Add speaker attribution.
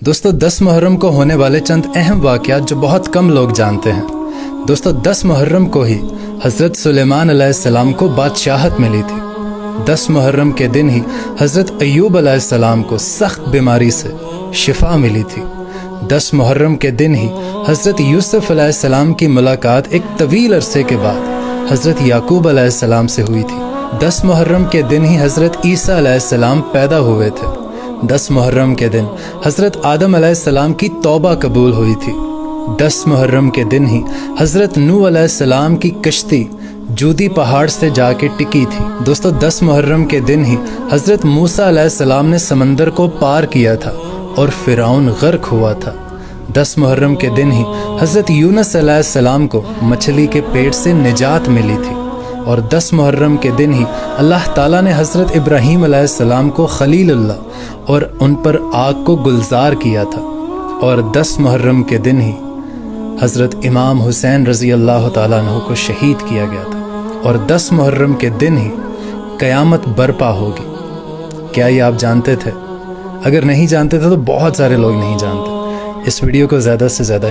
Speaker 1: دوستو 10 محرم کو ہونے والے چند اہم واقعات جو بہت کم لوگ جانتے ہیں۔ دوستو 10 محرم کو ہی حضرت سلیمان علیہ السلام کو بادشاہت ملی تھی۔ 10 محرم کے دن ہی حضرت ایوب علیہ السلام کو سخت بیماری سے شفا ملی تھی۔ 10 محرم کے دن ہی حضرت یوسف علیہ السلام کی ملاقات ایک طویل عرصے کے بعد حضرت یعقوب علیہ السلام سے ہوئی تھی۔ 10 محرم کے دن ہی حضرت عیسیٰ علیہ السلام پیدا ہوئے تھے۔ 10 محرم کے دن حضرت آدم علیہ السلام کی توبہ قبول ہوئی تھی۔ 10 محرم کے دن ہی حضرت نوح علیہ السلام کی کشتی جودی پہاڑ سے جا کے ٹکی تھی۔ دوستو 10 محرم کے دن ہی حضرت موسیٰ علیہ السلام نے سمندر کو پار کیا تھا اور فرعون غرق ہوا تھا۔ 10 محرم کے دن ہی حضرت یونس علیہ السلام کو مچھلی کے پیٹ سے نجات ملی تھی، اور 10 محرم کے دن ہی اللہ تعالیٰ نے حضرت ابراہیم علیہ السلام کو خلیل اللہ اور ان پر آگ کو گلزار کیا تھا، اور 10 محرم کے دن ہی حضرت امام حسین رضی اللہ تعالیٰ عنہ کو شہید کیا گیا تھا، اور 10 محرم کے دن ہی قیامت برپا ہوگی۔ کیا یہ آپ جانتے تھے؟ اگر نہیں جانتے تھے تو بہت سارے لوگ نہیں جانتے۔ اس ویڈیو کو زیادہ سے زیادہ